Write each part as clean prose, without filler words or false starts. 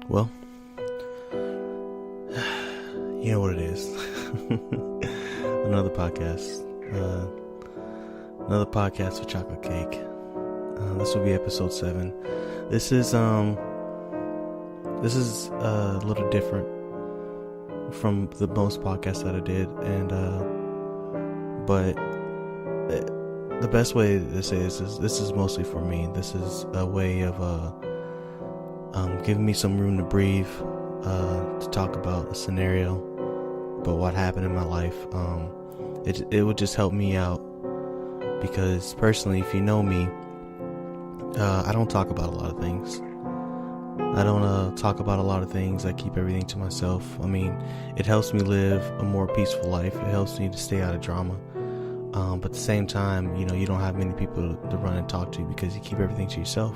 Well, you know what it is. Another podcast. Another podcast with chocolate cake. This will be episode 7. This is a little different from the most podcasts that I did, and but the best way to say this is mostly for me. This is a way of giving me some room to breathe, to talk about a scenario, about what happened in my life. It would just help me out, because personally, if you know me, I don't talk about a lot of things. I don't talk about a lot of things. I keep everything to myself. I mean, it helps me live a more peaceful life. It helps me to stay out of drama. But at the same time, you don't have many people to run and talk to, because you keep everything to yourself.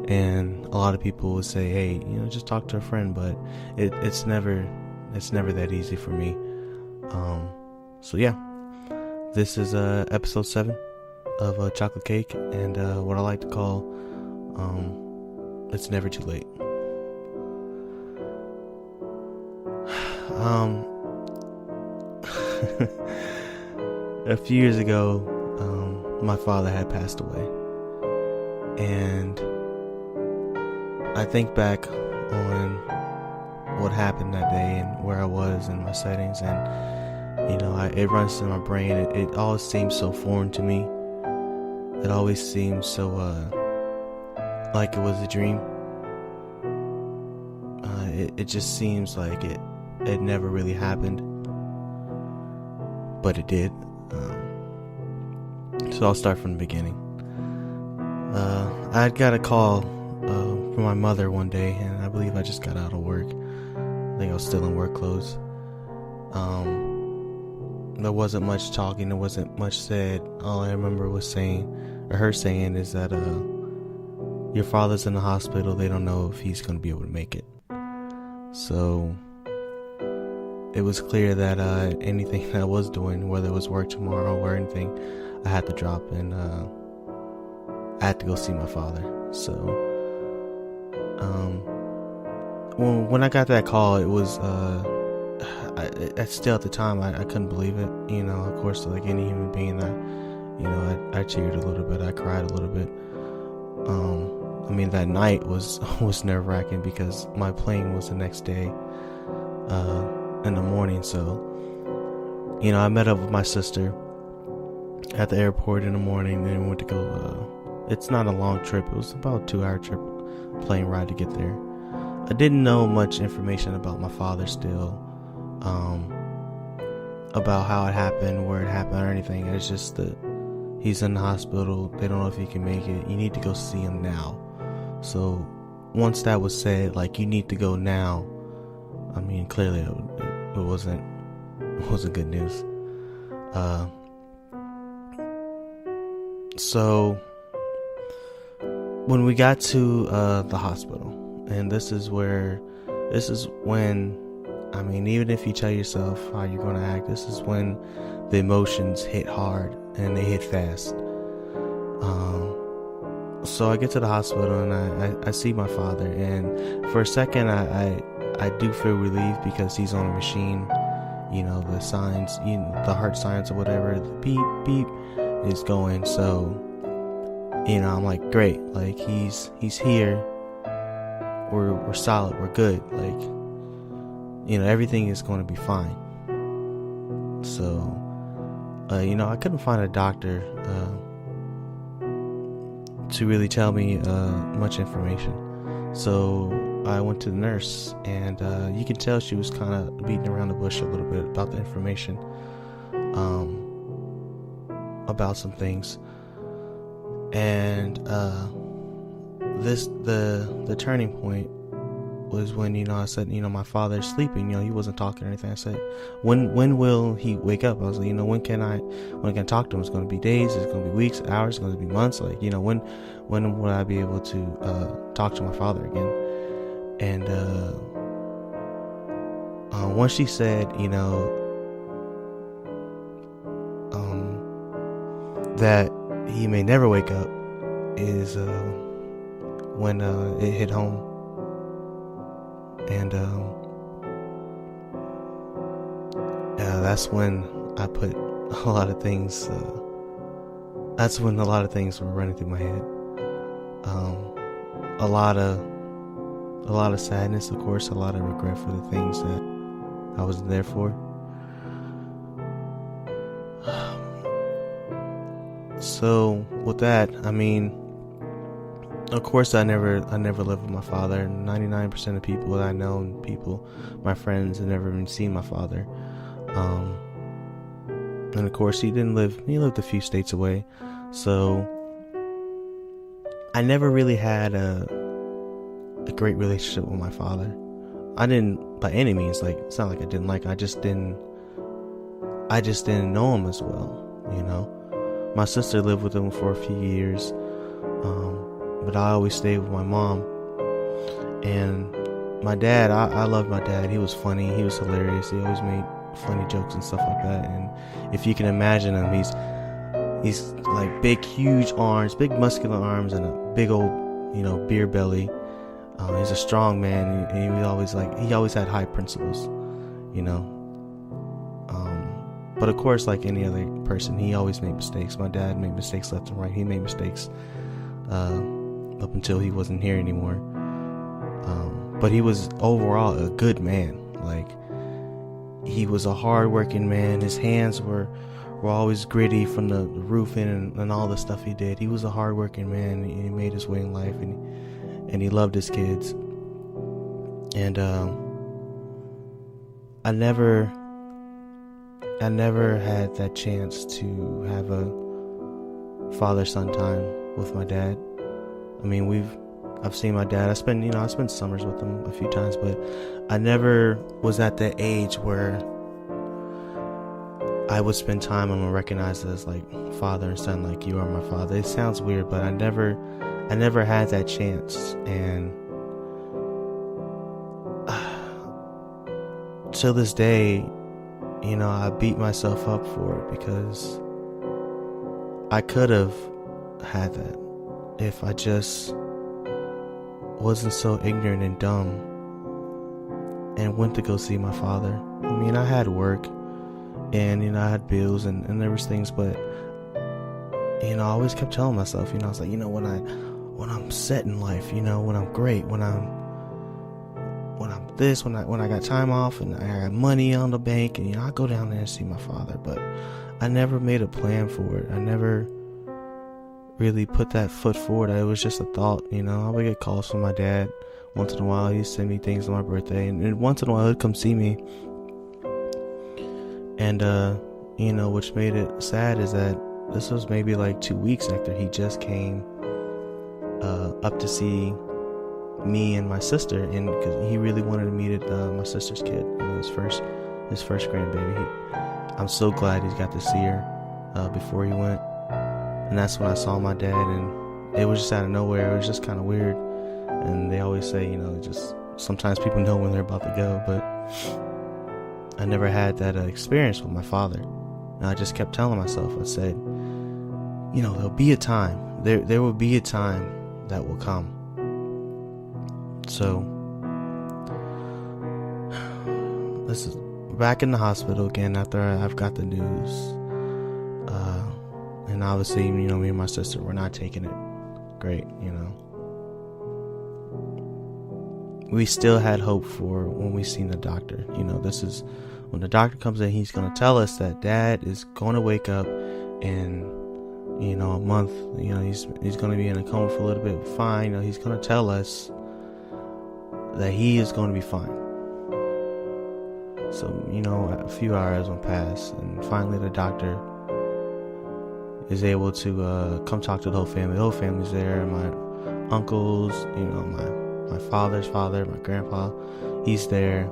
And a lot of people would say, hey, just talk to a friend, but it's never that easy for me. So yeah, this is episode 7 of Chocolate Cake, and what I like to call It's Never Too Late. A few years ago, my father had passed away, and I think back on what happened that day and where I was and my settings, and it runs through my brain. It always seems so foreign to me. It always seems so like it was a dream. It just seems like it never really happened, but it did. So I'll start from the beginning. I got a call from my mother one day, and I believe I just got out of work. I think I was still in work clothes. There wasn't much talking. There wasn't much said. All I remember was her saying is that your father's in the hospital. They don't know if he's going to be able to make it. So it was clear that anything that I was doing, whether it was work tomorrow or anything, I had to drop, and I had to go see my father. So when I got that call, it was still at the time I couldn't believe it. Of course, like any human being, I cheered a little bit, I cried a little bit. That night was nerve-wracking, because my plane was the next day in the morning. So I met up with my sister at the airport in the morning, and went to go. It's not a long trip. It was about a 2-hour trip, plane ride to get there. I didn't know much information about my father still, about how it happened, where it happened, or anything. It's just that he's in the hospital. They don't know if he can make it. You need to go see him now. So once that was said, like, you need to go now, clearly it wasn't good news. So when we got to the hospital, and this is when, even if you tell yourself how you're going to act, this is when the emotions hit hard, and they hit fast. So I get to the hospital, and I see my father, and for a second I do feel relieved, because he's on a machine. The signs, the heart signs or whatever, the beep beep is going. So I'm like, great, like he's here. We're solid, we're good, like everything is going to be fine. So I couldn't find a doctor to really tell me much information. So I went to the nurse, and you can tell she was kind of beating around the bush a little bit about the information, about some things. And the turning point was when I said, my father's sleeping. He wasn't talking or anything. I said, when will he wake up? I was like, when can I talk to him? It's going to be days, it's going to be weeks, hours, it's going to be months. Like, when will I be able to talk to my father again? And once she said, that he may never wake up, is when it hit home. And that's when I put a lot of things. That's when a lot of things were running through my head. A lot of sadness, of course, a lot of regret for the things that I wasn't there for. So with that, I mean, of course, I never lived with my father. 99% of people that I know, my friends, have never even seen my father. And of course, he lived a few states away. So I never really had a great relationship with my father. I didn't, by any means, like, it's not like I didn't like, I just didn't know him as well, you know. My sister lived with him for a few years, but I always stayed with my mom. And my dad, I loved my dad. He was funny, he was hilarious, he always made funny jokes and stuff like that. And if you can imagine him, he's like big, huge arms, big muscular arms, and a big old, beer belly. He's a strong man, and he always had high principles, but of course, like any other person, he always made mistakes. My dad made mistakes left and right. He made mistakes up until he wasn't here anymore. But he was overall a good man. Like, he was a hard-working man. His hands were always gritty from the roofing and all the stuff he did. He was a hard-working man. He made his way in life, and he loved his kids. And I never had that chance to have a father-son time with my dad. I mean, I've seen my dad. I spent summers with him a few times, but I never was at that age where I would spend time and recognize it as like father and son, like, you are my father. It sounds weird, but I never had that chance. And till this day, I beat myself up for it, because I could have had that if I just wasn't so ignorant and dumb and went to go see my father. I mean, I had work, and I had bills, and there was things, but I always kept telling myself, I was like, when I'm set in life, when I'm great, when I got time off and I got money on the bank, and I go down there and see my father. But I never made a plan for it. I never really put that foot forward. It was just a thought. I would get calls from my dad once in a while. He'd send me things on my birthday, and once in a while he'd come see me. And which made it sad is that this was maybe like 2 weeks after he just came up to see me and my sister, and because he really wanted to meet my sister's kid, his first grandbaby. I'm so glad he got to see her before he went. And that's when I saw my dad, and it was just out of nowhere. It was just kind of weird. And they always say, just sometimes people know when they're about to go, but I never had that experience with my father. And I just kept telling myself, I said, there'll be a time. There will be a time that will come. So, this is back in the hospital again after I've got the news. And obviously, me and my sister were not taking it great, We still had hope for when we seen the doctor. This is when the doctor comes in, he's going to tell us that dad is going to wake up in, a month. He's going to be in a coma for a little bit, fine. He's going to tell us that he is going to be fine. So, a few hours went past, and finally the doctor is able to come talk to the whole family. The whole family's there. My uncles, my father's father, my grandpa, he's there.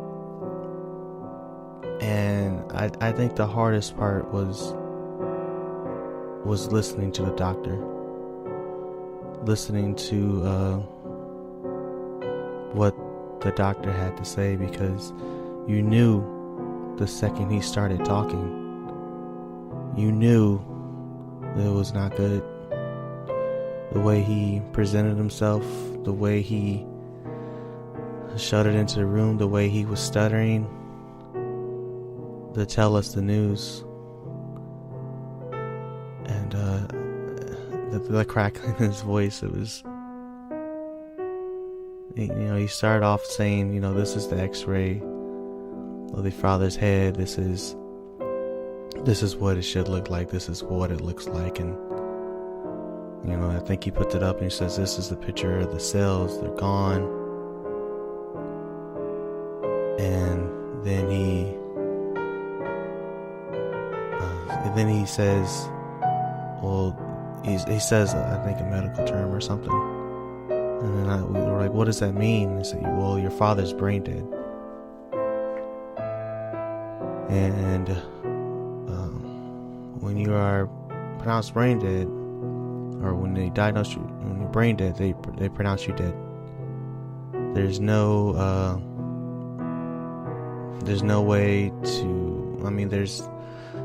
And I think the hardest part was listening to the doctor, listening to what the doctor had to say, because you knew the second he started talking, you knew that it was not good. The way he presented himself, the way he shuddered into the room the way he was stuttering to tell us the news. And the crackling in his voice, it was, he started off saying, this is the x-ray of the father's head. This is what it should look like. This is what it looks like. And I think he put it up and he says, this is the picture of the cells. They're gone. And then he says, well, he says, I think, a medical term or something. And then we were like, what does that mean? He said, well, your father's brain dead. And when you are pronounced brain dead, or when they diagnose you, when you're brain dead, they pronounce you dead. There's no way to, there's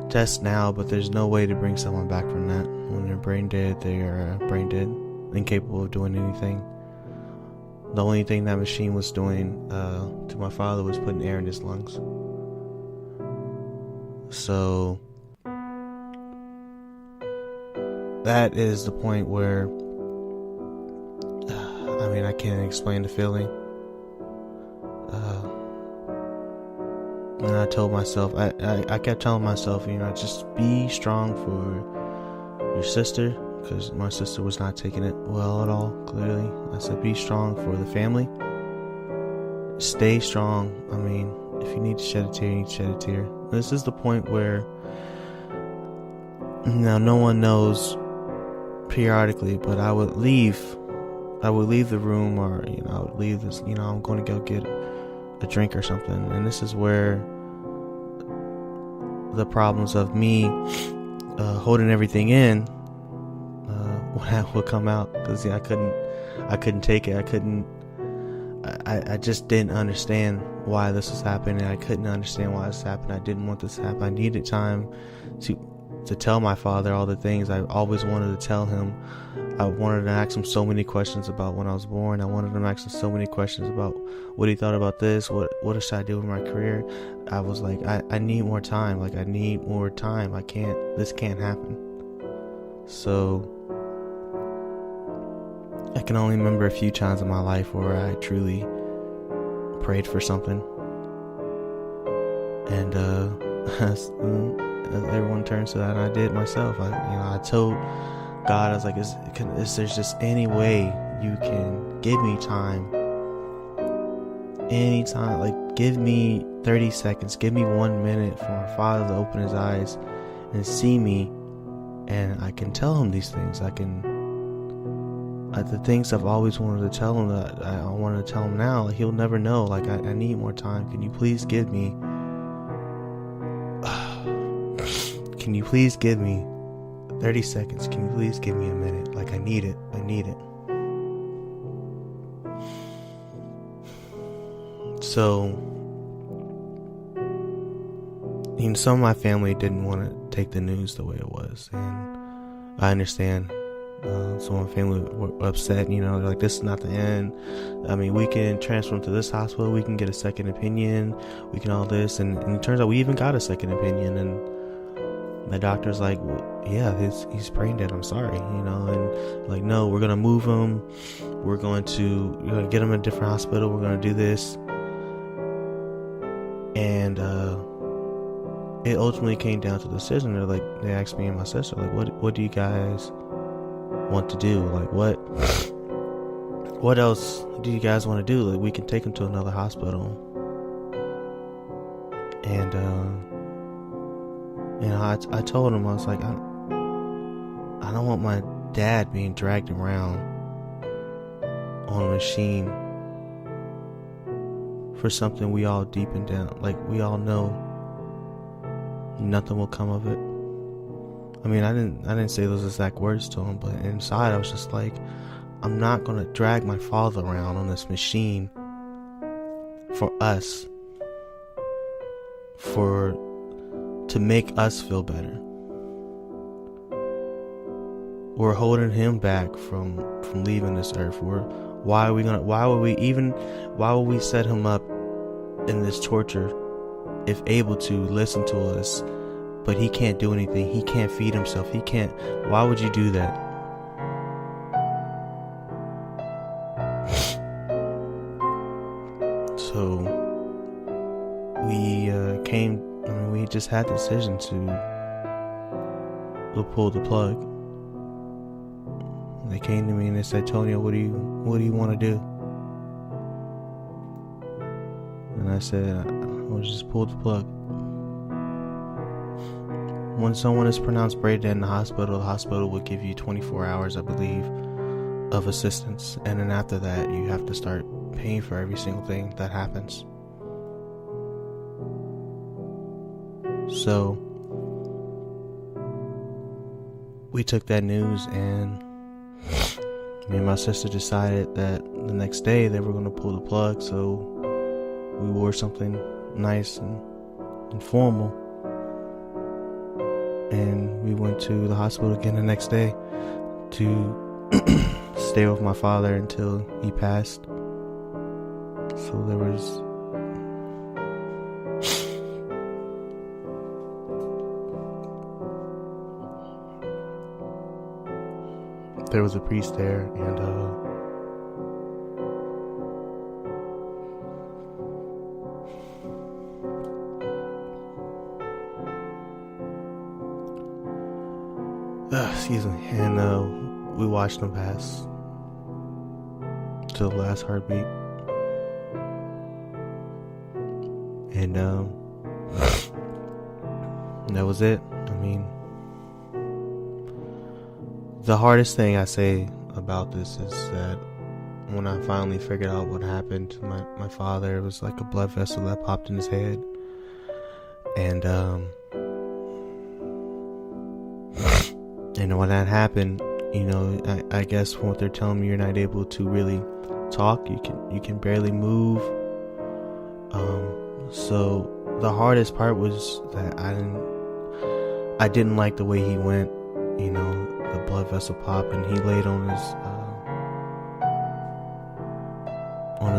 tests now, but there's no way to bring someone back from that. When they're brain dead, they are brain dead, incapable of doing anything. The only thing that machine was doing to my father was putting air in his lungs. So that is the point where I can't explain the feeling. And I told myself, I kept telling myself, just be strong for your sister, because my sister was not taking it well at all, clearly. I said, be strong for the family. Stay strong. If you need to shed a tear, you need to shed a tear. This is the point where now no one knows periodically, but I would leave the room, or I would leave this, I'm going to go get a drink or something. And this is where the problems of me holding everything in would come out, because I couldn't take it. I just didn't understand why this was happening. I couldn't understand why this happened. I didn't want this to happen. I needed time to tell my father all the things I always wanted to tell him. I wanted to ask him so many questions about when I was born. I wanted to ask him so many questions about what he thought about this. What should I do with my career? I was like, I need more time. I need more time. This can't happen. So I can only remember a few times in my life where I truly prayed for something. And as everyone turns to that, and I did myself. I told God, I was like, is there just any way you can give me time? Anytime, give me 30 seconds, give me 1 minute for my father to open his eyes and see me, and I can tell him these things. The things I've always wanted to tell him, that I want to tell him now, he'll never know. I need more time. Can you please give me 30 seconds? Can you please give me a minute? I need it. So, some of my family didn't want to take the news the way it was, and I understand. Some of my family were upset, they're like, this is not the end. We can transfer him to this hospital, we can get a second opinion, we can all this, and it turns out we even got a second opinion, and the doctor's like, well, yeah, he's brain dead, I'm sorry, and no, we're gonna move him, we're gonna get him in a different hospital, we're gonna do this. And it ultimately came down to the decision. They asked me and my sister, what do you guys want to do? What else do you guys want to do? We can take him to another hospital. And I told him, I was like, I don't want my dad being dragged around on a machine for something we all deep and down, we all know nothing will come of it. I didn't say those exact words to him, but inside I was just like, I'm not gonna drag my father around on this machine for us, to make us feel better. We're holding him back from leaving this earth. We're Why would we set him up in this torture if able to listen to us, but he can't do anything? He can't feed himself. Why would you do that? So we just had the decision to pull the plug. They came to me and they said, "Tonio, what do you want to do?" And I said, "I'll just pull the plug." When someone is pronounced brain dead in the hospital will give you 24 hours, I believe, of assistance. And then after that, you have to start paying for every single thing that happens. So we took that news, and me and my sister decided that the next day they were going to pull the plug. So we wore something nice and formal, and we went to the hospital again the next day to stay with my father until he passed. So there was a priest there, and excuse me, and we watched him pass to the last heartbeat, and that was it. I mean, the hardest thing I say about this is that when I finally figured out what happened to my father, it was like a blood vessel that popped in his head, and when that happened, I guess from what they're telling me, you're not able to really talk. You can barely move. So the hardest part was that I didn't like the way he went. The blood vessel pop, and he laid on his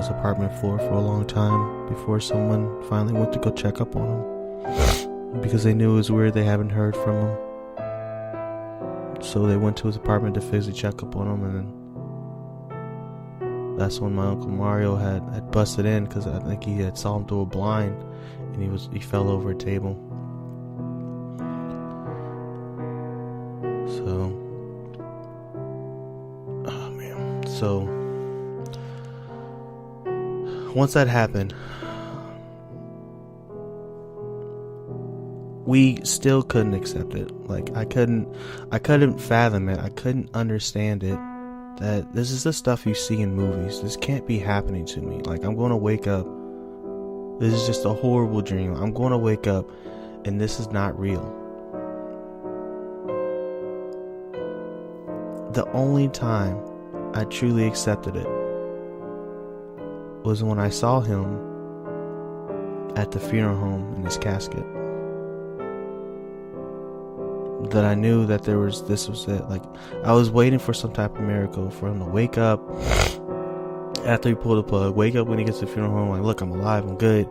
apartment floor for a long time before someone finally went to go check up on him, because they knew it was weird. They haven't heard from him, so they went to his apartment to physically check up on him, and then that's when my Uncle Mario had busted in, because I think he had saw him through a blind, and he fell over a table. So once that happened, we still couldn't accept it. Like, I couldn't fathom it. I couldn't understand it, that this is the stuff you see in movies. This can't be happening to me. Like, I'm going to wake up. This is just a horrible dream. I'm going to wake up and this is not real. The only time I truly accepted it was when I saw him at the funeral home in his casket. That I knew that this was it. Like, I was waiting for some type of miracle for him to wake up after he pulled the plug, wake up when he gets to the funeral home, like, look, I'm alive, I'm good.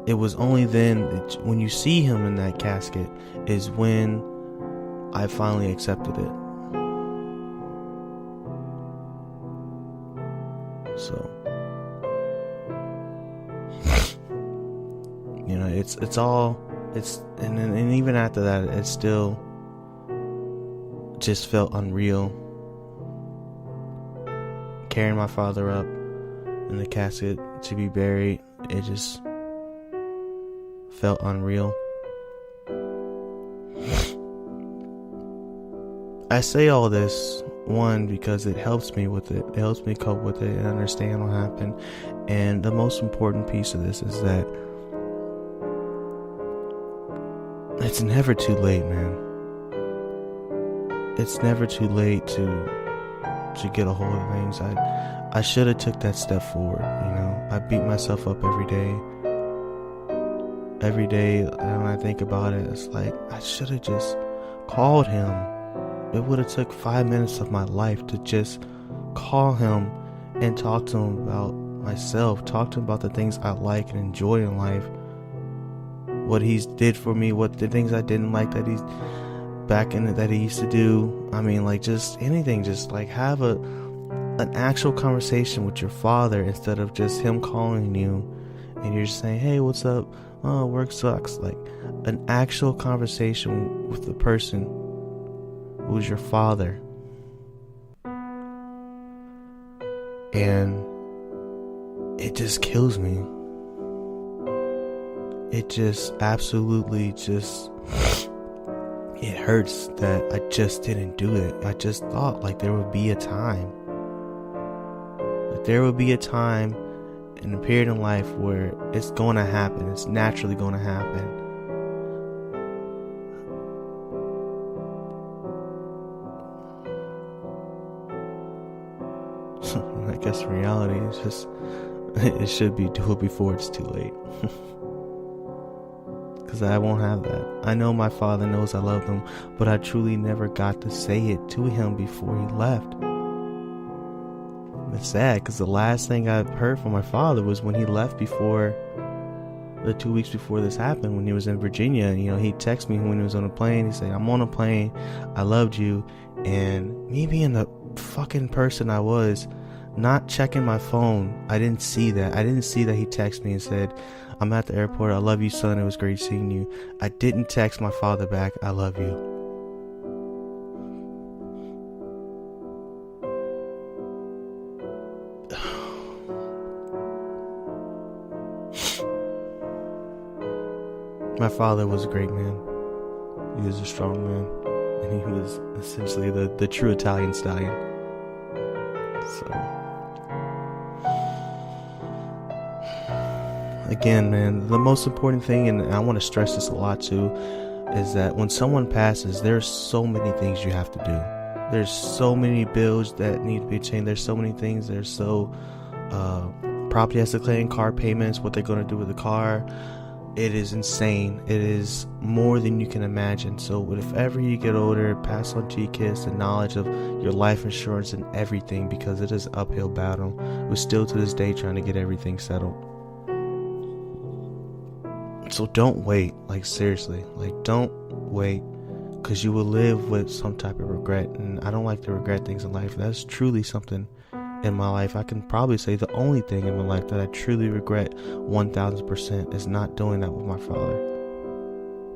It was only then when you see him in that casket is when I finally accepted it. So, and even after that, it still just felt unreal. Carrying my father up in the casket to be buried, it just felt unreal. I say all this, one, because it helps me with it. It helps me cope with it and understand what happened. And the most important piece of this is that it's never too late, man. It's never too late to get a hold of things. I should have took that step forward. I beat myself up every day. Every day, when I think about it, it's like I should have just called him. It would have took 5 minutes of my life to just call him and talk to him about myself, talk to him about the things I like and enjoy in life, what he's did for me, what the things I didn't like that he's back in it that he used to do. I mean, like, just anything, just like have an actual conversation with your father instead of just him calling you and you're just saying, hey, what's up? Oh, work sucks. Like, an actual conversation with the person who's your father. And it just kills me. It just absolutely just, it hurts that I just didn't do it. I just thought like there would be a time. Like there would be a time in a period in life where it's going to happen. It's naturally going to happen. I guess in reality, it's just, it should be do it before it's too late. Because I won't have that. I know my father knows I love him, but I truly never got to say it to him before he left. It's sad because the last thing I heard from my father was when he left before the 2 weeks before this happened, when he was in Virginia. You know, he texted me when he was on a plane. He said, I'm on a plane. I loved you. And me being the fucking person I was, not checking my phone, I didn't see that. I didn't see that he texted me and said, I'm at the airport. I love you, son. It was great seeing you. I didn't text my father back, I love you. My father was a great man. He was a strong man. And he was essentially the true Italian stallion. So, again, man, the most important thing, and I want to stress this a lot too, is that when someone passes, there's so many things you have to do. There's so many bills that need to be changed. There's so many things. There's so property has to claim, car payments, what they're going to do with the car. It is insane. It is more than you can imagine. So if ever you get older, pass on to your kids the knowledge of your life insurance and everything, because it is an uphill battle. We're still to this day trying to get everything settled. So don't wait. Like, seriously, like, don't wait, because you will live with some type of regret. And I don't like to regret things in life. That's truly something in my life. I can probably say the only thing in my life that I truly regret 1000% is not doing that with my father,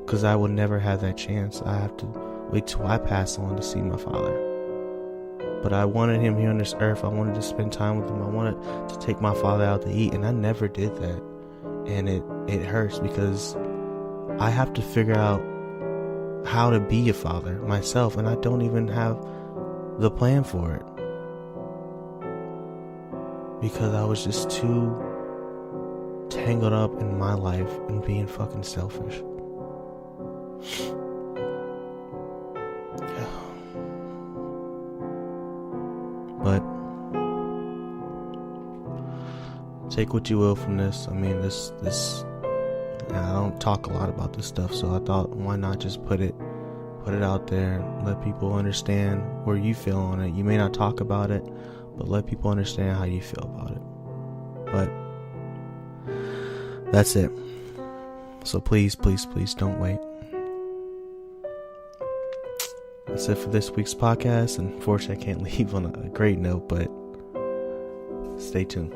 because I will never have that chance. I have to wait till I pass on to see my father. But I wanted him here on this earth. I wanted to spend time with him. I wanted to take my father out to eat, and I never did that. And it hurts, because I have to figure out how to be a father myself, and I don't even have the plan for it, because I was just too tangled up in my life and being fucking selfish. But take what you will from this. I mean, this I don't talk a lot about this stuff, so I thought, why not just put it out there, let people understand where you feel on it. You may not talk about it, but let people understand how you feel about it. But that's it. So please, please, please don't wait. That's it for this week's podcast. And unfortunately, I can't leave on a great note, but stay tuned.